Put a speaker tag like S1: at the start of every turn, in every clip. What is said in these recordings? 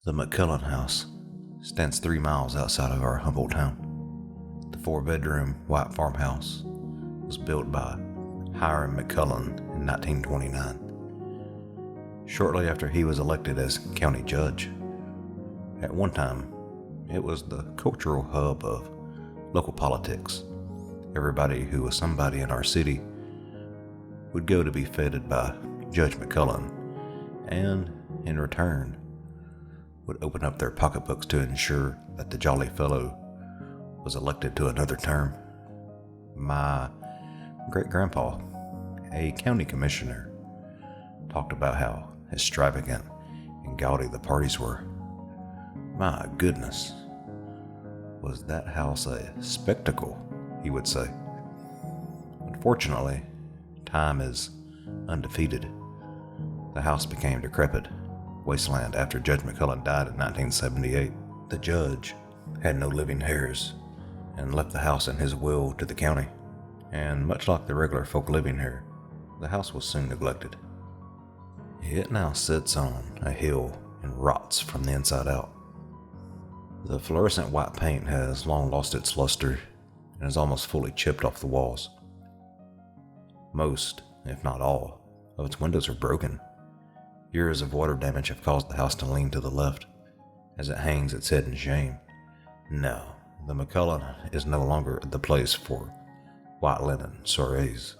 S1: The McCullen house stands 3 miles outside of our humble town. The 4-bedroom white farmhouse was built by Hiram McCullen in 1929, shortly after he was elected as county judge. At one time, it was the cultural hub of local politics. Everybody who was somebody in our city would go to be feted by Judge McCullen, and in return would open up their pocketbooks to ensure that the jolly fellow was elected to another term. My great-grandpa, a county commissioner, talked about how extravagant and gaudy the parties were. My goodness, was that house a spectacle, he would say. Unfortunately, time is undefeated. The house became decrepit wasteland after Judge McCullen died in 1978. The judge had no living heirs and left the house in his will to the county, and much like the regular folk living here, the house was soon neglected. It now sits on a hill and rots from the inside out. The fluorescent white paint has long lost its luster and is almost fully chipped off the walls. Most, if not all, of its windows are broken. Years of water damage have caused the house to lean to the left as it hangs its head in shame. No, the McCullen is no longer the place for white linen soirees.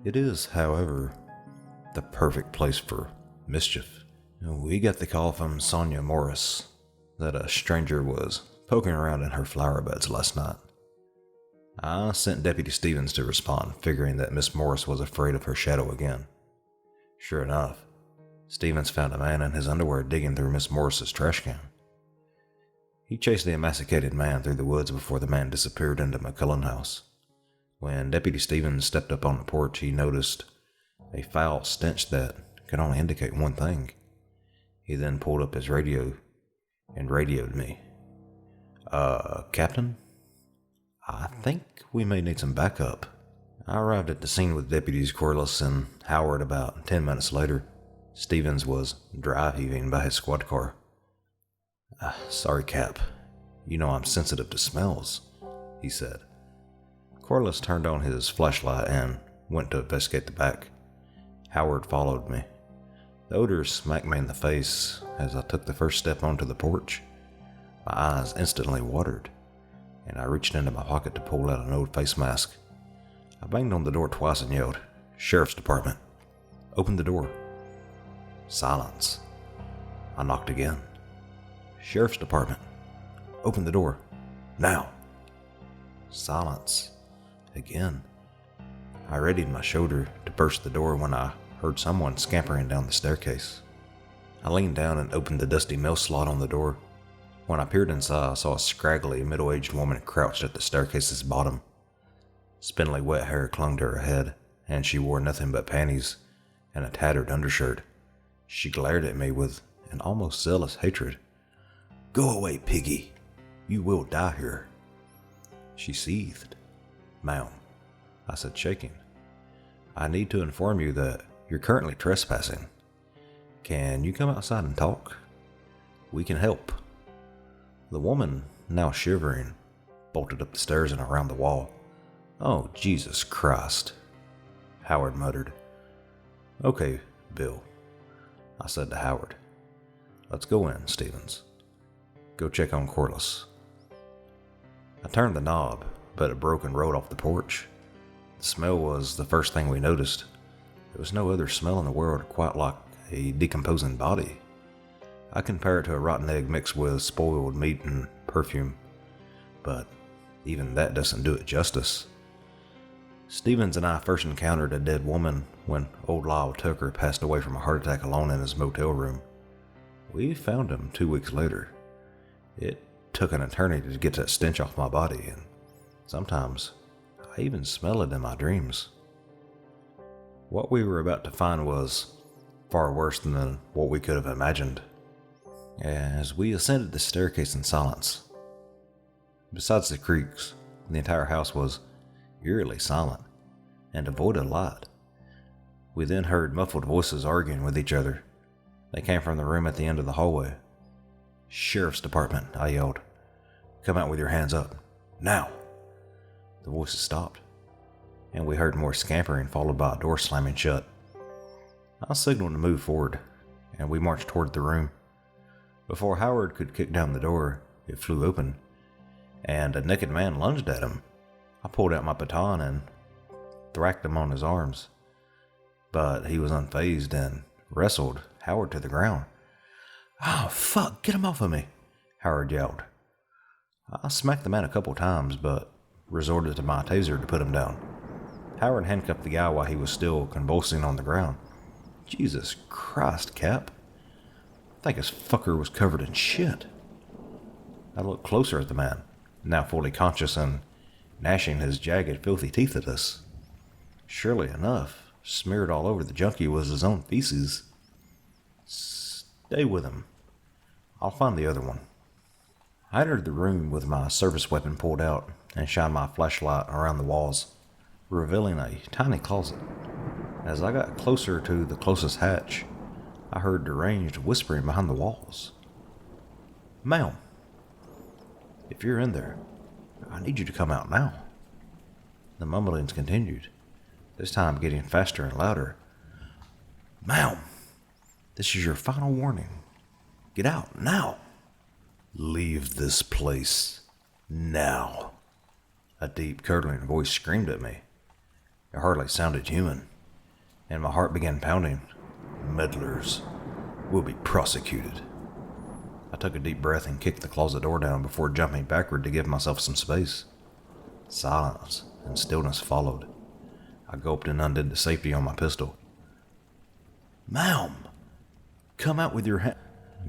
S1: It is, however, the perfect place for mischief. We got the call from Sonia Morris that a stranger was poking around in her flower beds last night. I sent Deputy Stevens to respond, figuring that Miss Morris was afraid of her shadow again. Sure enough, Stevens found a man in his underwear digging through Miss Morris's trash can. He chased the emaciated man through the woods before the man disappeared into McCullen house. When Deputy Stevens stepped up on the porch, he noticed a foul stench that could only indicate one thing. He then pulled up his radio and radioed me. Captain? I think we may need some backup. I arrived at the scene with Deputies Corliss and Howard about 10 minutes later. Stevens was dry heaving by his squad car. Sorry, Cap. You know I'm sensitive to smells, he said. Corliss turned on his flashlight and went to investigate the back. Howard followed me. The odor smacked me in the face as I took the first step onto the porch. My eyes instantly watered, and I reached into my pocket to pull out an old face mask. I banged on the door twice and yelled, "Sheriff's Department." Open the door. Silence. I knocked again. "Sheriff's Department. Open the door. Now." Silence. Again. I readied my shoulder to burst the door when I heard someone scampering down the staircase. I leaned down and opened the dusty mail slot on the door. When I peered inside, I saw a scraggly, middle-aged woman crouched at the staircase's bottom. Spindly wet hair clung to her head, and she wore nothing but panties and a tattered undershirt. She glared at me with an almost zealous hatred. "Go away, piggy. You will die here." She seethed. "Ma'am," I said, shaking, "I need to inform you that you're currently trespassing. Can you come outside and talk? We can help." The woman, now shivering, bolted up the stairs and around the wall. "Oh, Jesus Christ," Howard muttered. "Okay, Bill," I said to Howard. "Let's go in, Stevens. Go check on Corliss." I turned the knob, but it broke and rolled off the porch. The smell was the first thing we noticed. There was no other smell in the world quite like a decomposing body. I compare it to a rotten egg mixed with spoiled meat and perfume, but even that doesn't do it justice. Stevens and I first encountered a dead woman when old Lyle Tucker passed away from a heart attack alone in his motel room. We found him 2 weeks later. It took an eternity to get that stench off my body, and sometimes I even smell it in my dreams. What we were about to find was far worse than what we could have imagined. As we ascended the staircase in silence, besides the creaks, the entire house was eerily silent and devoid of light. We then heard muffled voices arguing with each other. They came from the room at the end of the hallway. "Sheriff's Department," I yelled. "Come out with your hands up. Now!" The voices stopped, and we heard more scampering followed by a door slamming shut. I signaled to move forward, and we marched toward the room. Before Howard could kick down the door, it flew open, and a naked man lunged at him. I pulled out my baton and thwacked him on his arms, but he was unfazed and wrestled Howard to the ground. "Oh, fuck, get him off of me," Howard yelled. I smacked the man a couple times, but resorted to my taser to put him down. Howard handcuffed the guy while he was still convulsing on the ground. Jesus Christ, Cap. I think his fucker was covered in shit. I looked closer at the man, now fully conscious and gnashing his jagged, filthy teeth at us. Surely enough, smeared all over the junkie was his own feces. Stay with him. I'll find the other one. I entered the room with my service weapon pulled out and shined my flashlight around the walls, revealing a tiny closet. As I got closer to the closest hatch, I heard deranged whispering behind the walls. "Ma'am, if you're in there, I need you to come out now." The mumblings continued, this time getting faster and louder. "Ma'am, this is your final warning. Get out now. Leave this place now." A deep, curdling voice screamed at me. It hardly sounded human, and my heart began pounding. "Meddlers will be prosecuted." I took a deep breath and kicked the closet door down before jumping backward to give myself some space. Silence and stillness followed. I gulped and undid the safety on my pistol. "Ma'am, come out with your hand."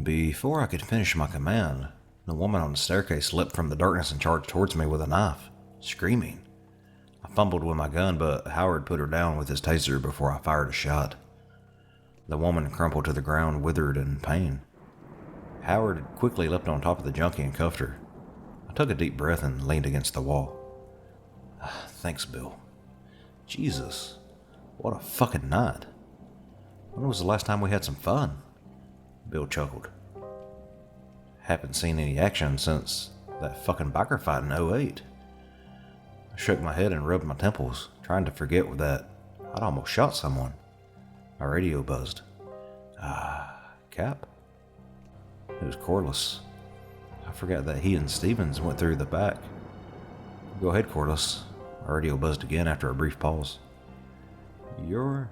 S1: Before I could finish my command, the woman on the staircase leapt from the darkness and charged towards me with a knife, screaming. I fumbled with my gun, but Howard put her down with his taser before I fired a shot. The woman crumpled to the ground, withered in pain. Howard quickly leapt on top of the junkie and cuffed her. I took a deep breath and leaned against the wall. "Thanks, Bill. Jesus, what a fucking night. When was the last time we had some fun?" Bill chuckled. "Haven't seen any action since that fucking biker fight in '08. I shook my head and rubbed my temples, trying to forget that I'd almost shot someone. My radio buzzed. Cap? It was Corliss. I forgot that he and Stevens went through the back. "Go ahead, Corliss." My radio buzzed again after a brief pause. "You're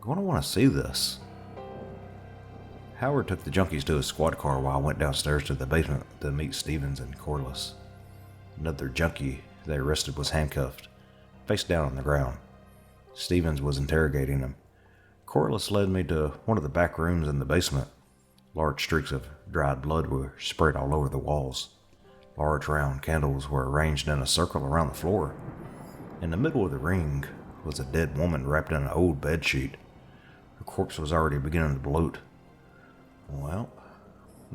S1: going to want to see this." Howard took the junkies to his squad car while I went downstairs to the basement to meet Stevens and Corliss. Another junkie they arrested was handcuffed, face down on the ground. Stevens was interrogating him. Corliss led me to one of the back rooms in the basement. Large streaks of dried blood were spread all over the walls. Large round candles were arranged in a circle around the floor. In the middle of the ring was a dead woman wrapped in an old bedsheet. Her corpse was already beginning to bloat. "Well,"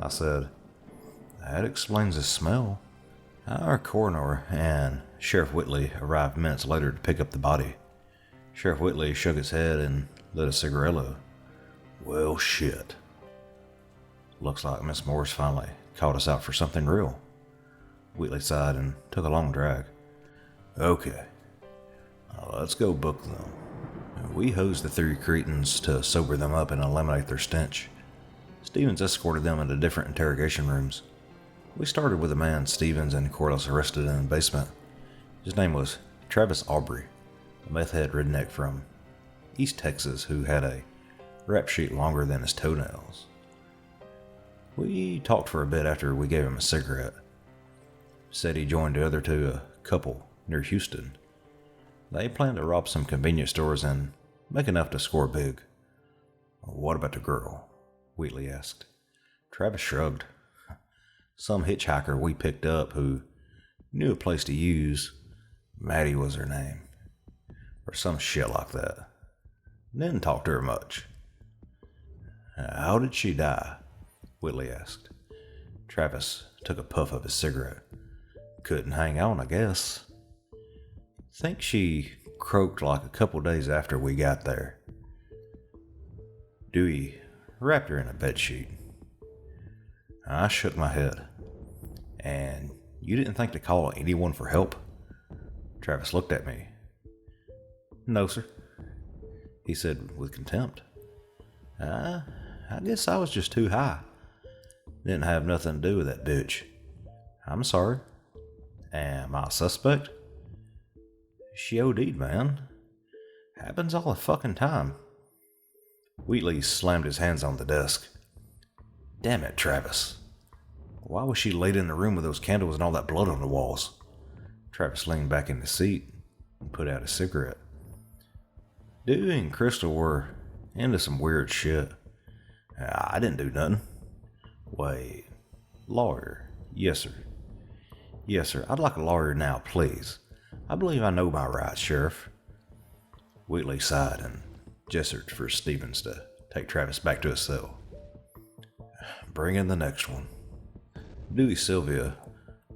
S1: I said, "that explains the smell." Our coroner and Sheriff Whitley arrived minutes later to pick up the body. Sheriff Whitley shook his head and lit a cigarillo. "Well, shit. Looks like Miss Morris finally caught us out for something real." Whitley sighed and took a long drag. "Okay, let's go book them." We hosed the three cretins to sober them up and eliminate their stench. Stevens escorted them into different interrogation rooms. We started with a man Stevens and Corliss arrested in the basement. His name was Travis Aubrey, a meth head redneck from East Texas who had a rap sheet longer than his toenails. We talked for a bit after we gave him a cigarette. Said he joined the other two, a couple near Houston. They planned to rob some convenience stores and make enough to score big. "What about the girl?" Wheatley asked. Travis shrugged. "Some hitchhiker we picked up who knew a place to use. Maddie was her name. Or some shit like that. Didn't talk to her much." "How did she die?" Whitley asked. Travis took a puff of his cigarette. "Couldn't hang on, I guess. Think she croaked like a couple days after we got there. Dewey wrapped her in a bedsheet. I shook my head. And you didn't think to call anyone for help? Travis looked at me. No, sir, he said with contempt. I guess I was just too high. Didn't have nothing to do with that bitch. I'm sorry. Am I a suspect? She OD'd, man. Happens all the fucking time. Wheatley slammed his hands on the desk. Damn it, Travis. Why was she laid in the room with those candles and all that blood on the walls? Travis leaned back in the seat and put out a cigarette. Dewey and Crystal were into some weird shit. I didn't do nothing. Wait, lawyer? Yes, sir. Yes, sir. I'd like a lawyer now, please. I believe I know my rights, Sheriff. Wheatley sighed and gestured for Stevens to take Travis back to his cell. Bring in the next one. Dewey Sylvia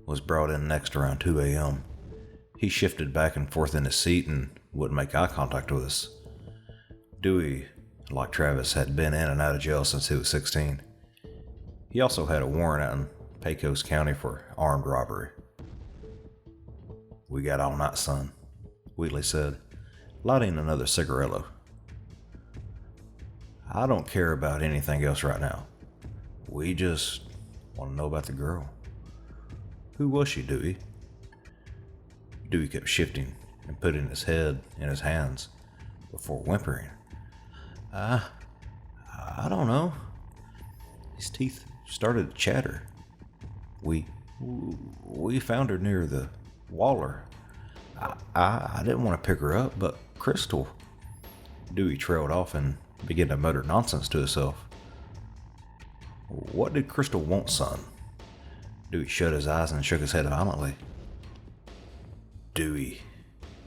S1: was brought in next around 2 a.m. He shifted back and forth in his seat and wouldn't make eye contact with us. Dewey, like Travis, had been in and out of jail since he was 16. He also had a warrant out in Pecos County for armed robbery. We got all night, son, Wheatley said, lighting another cigarillo. I don't care about anything else right now. We just want to know about the girl. Who was she, Dewey? Dewey kept shifting and putting his head in his hands before whimpering. I don't know. His teeth started to chatter. We found her near the Waller. I didn't want to pick her up, but Crystal. Dewey trailed off and began to mutter nonsense to himself. What did Crystal want, son? Dewey shut his eyes and shook his head violently. Dewey,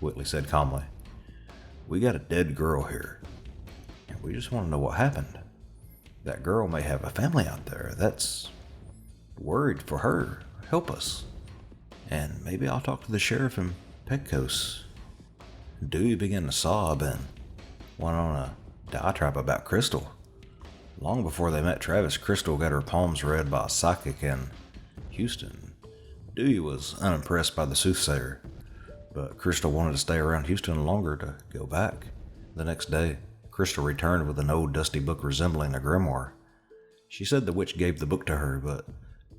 S1: Whitley said calmly, we got a dead girl here, and we just want to know what happened. That girl may have a family out there that's worried for her. Help us. And maybe I'll talk to the sheriff in Pecos. Dewey began to sob and went on a diatribe about Crystal. Long before they met Travis, Crystal got her palms read by a psychic in Houston. Dewey was unimpressed by the soothsayer, but Crystal wanted to stay around Houston longer to go back. The next day, Crystal returned with an old dusty book resembling a grimoire. She said the witch gave the book to her, but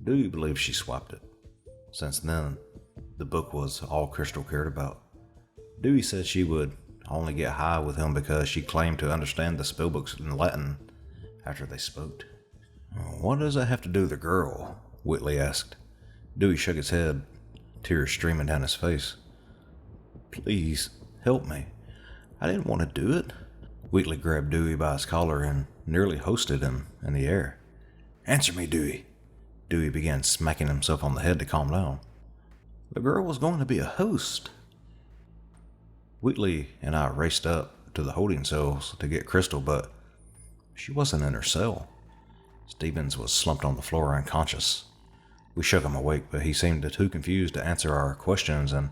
S1: Dewey believed she swapped it. Since then, the book was all Crystal cared about. Dewey said she would only get high with him because she claimed to understand the spellbooks in Latin after they spoke. What does that have to do with the girl? Whitley asked. Dewey shook his head, tears streaming down his face. Please, help me. I didn't want to do it. Whitley grabbed Dewey by his collar and nearly hoisted him in the air. Answer me, Dewey. Dewey began smacking himself on the head to calm down. The girl was going to be a host. Whitley and I raced up to the holding cells to get Crystal, but she wasn't in her cell. Stevens was slumped on the floor unconscious. We shook him awake, but he seemed too confused to answer our questions and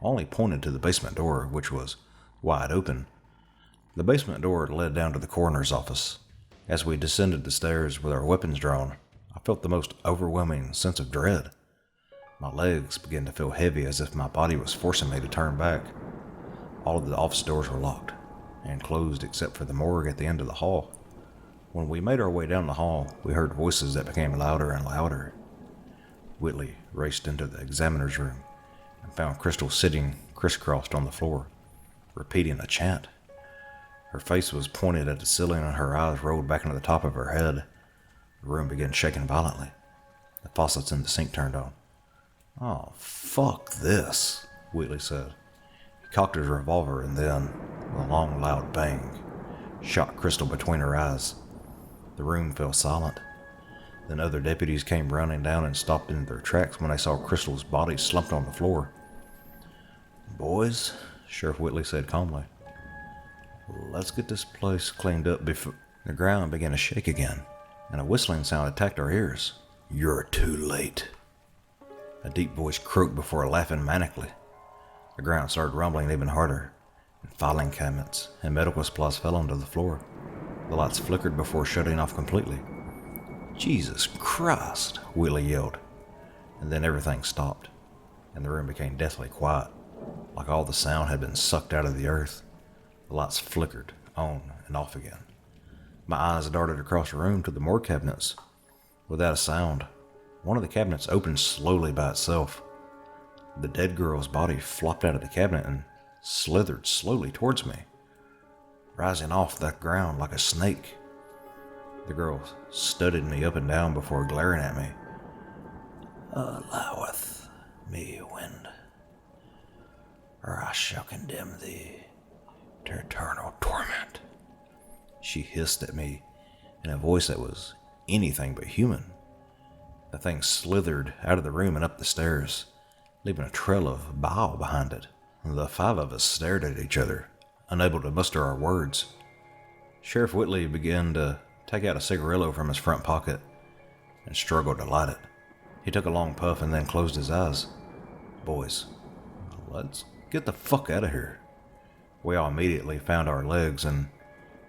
S1: only pointed to the basement door, which was wide open. The basement door led down to the coroner's office. As we descended the stairs with our weapons drawn, I felt the most overwhelming sense of dread. My legs began to feel heavy as if my body was forcing me to turn back. All of the office doors were locked and closed except for the morgue at the end of the hall. When we made our way down the hall, we heard voices that became louder and louder. Whitley raced into the examiner's room and found Crystal sitting crisscrossed on the floor, repeating a chant. Her face was pointed at the ceiling and her eyes rolled back into the top of her head. The room began shaking violently. The faucets in the sink turned on. Oh, fuck this, Whitley said. He cocked his revolver and then, with a long, loud bang, shot Crystal between her eyes. The room fell silent. Then other deputies came running down and stopped in their tracks when they saw Crystal's body slumped on the floor. Boys, Sheriff Whitley said calmly, let's get this place cleaned up before... The ground began to shake again, and a whistling sound attacked our ears. You're too late. A deep voice croaked before laughing manically. The ground started rumbling even harder, and filing cabinets and medical supplies fell onto the floor. The lights flickered before shutting off completely. Jesus Christ, Whitley yelled. And then everything stopped, and the room became deathly quiet, like all the sound had been sucked out of the earth. The lights flickered on and off again. My eyes darted across the room to the morgue cabinets. Without a sound, one of the cabinets opened slowly by itself. The dead girl's body flopped out of the cabinet and slithered slowly towards me, rising off the ground like a snake. The girl studied me up and down before glaring at me. "Alloweth me, wind, or I shall condemn thee to eternal torment," she hissed at me in a voice that was anything but human. The thing slithered out of the room and up the stairs, leaving a trail of bile behind it. The 5 of us stared at each other, unable to muster our words. Sheriff Whitley began to take out a cigarillo from his front pocket and struggled to light it. He took a long puff and then closed his eyes. "Boys, let's get the fuck out of here." We all immediately found our legs and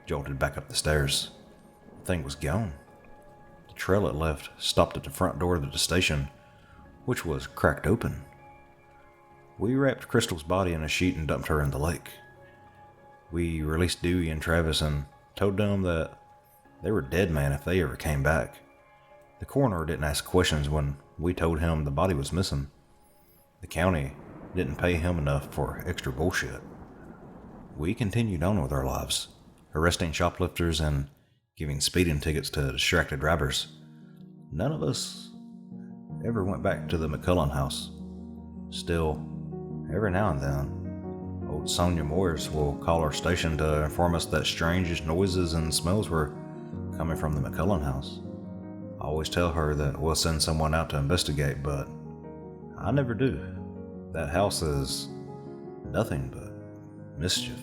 S1: jolted back up the stairs. The thing was gone. The trail it left stopped at the front door of the station, which was cracked open. We wrapped Crystal's body in a sheet and dumped her in the lake. We released Dewey and Travis and told them that they were dead men if they ever came back. The coroner didn't ask questions when we told him the body was missing. The county didn't pay him enough for extra bullshit. We continued on with our lives, arresting shoplifters and giving speeding tickets to distracted drivers. None of us ever went back to the McCullen house. Still, every now and then, old Sonia Moyers will call our station to inform us that strange noises and smells were coming from the McCullen house. I always tell her that we'll send someone out to investigate, but I never do. That house is nothing but mischief.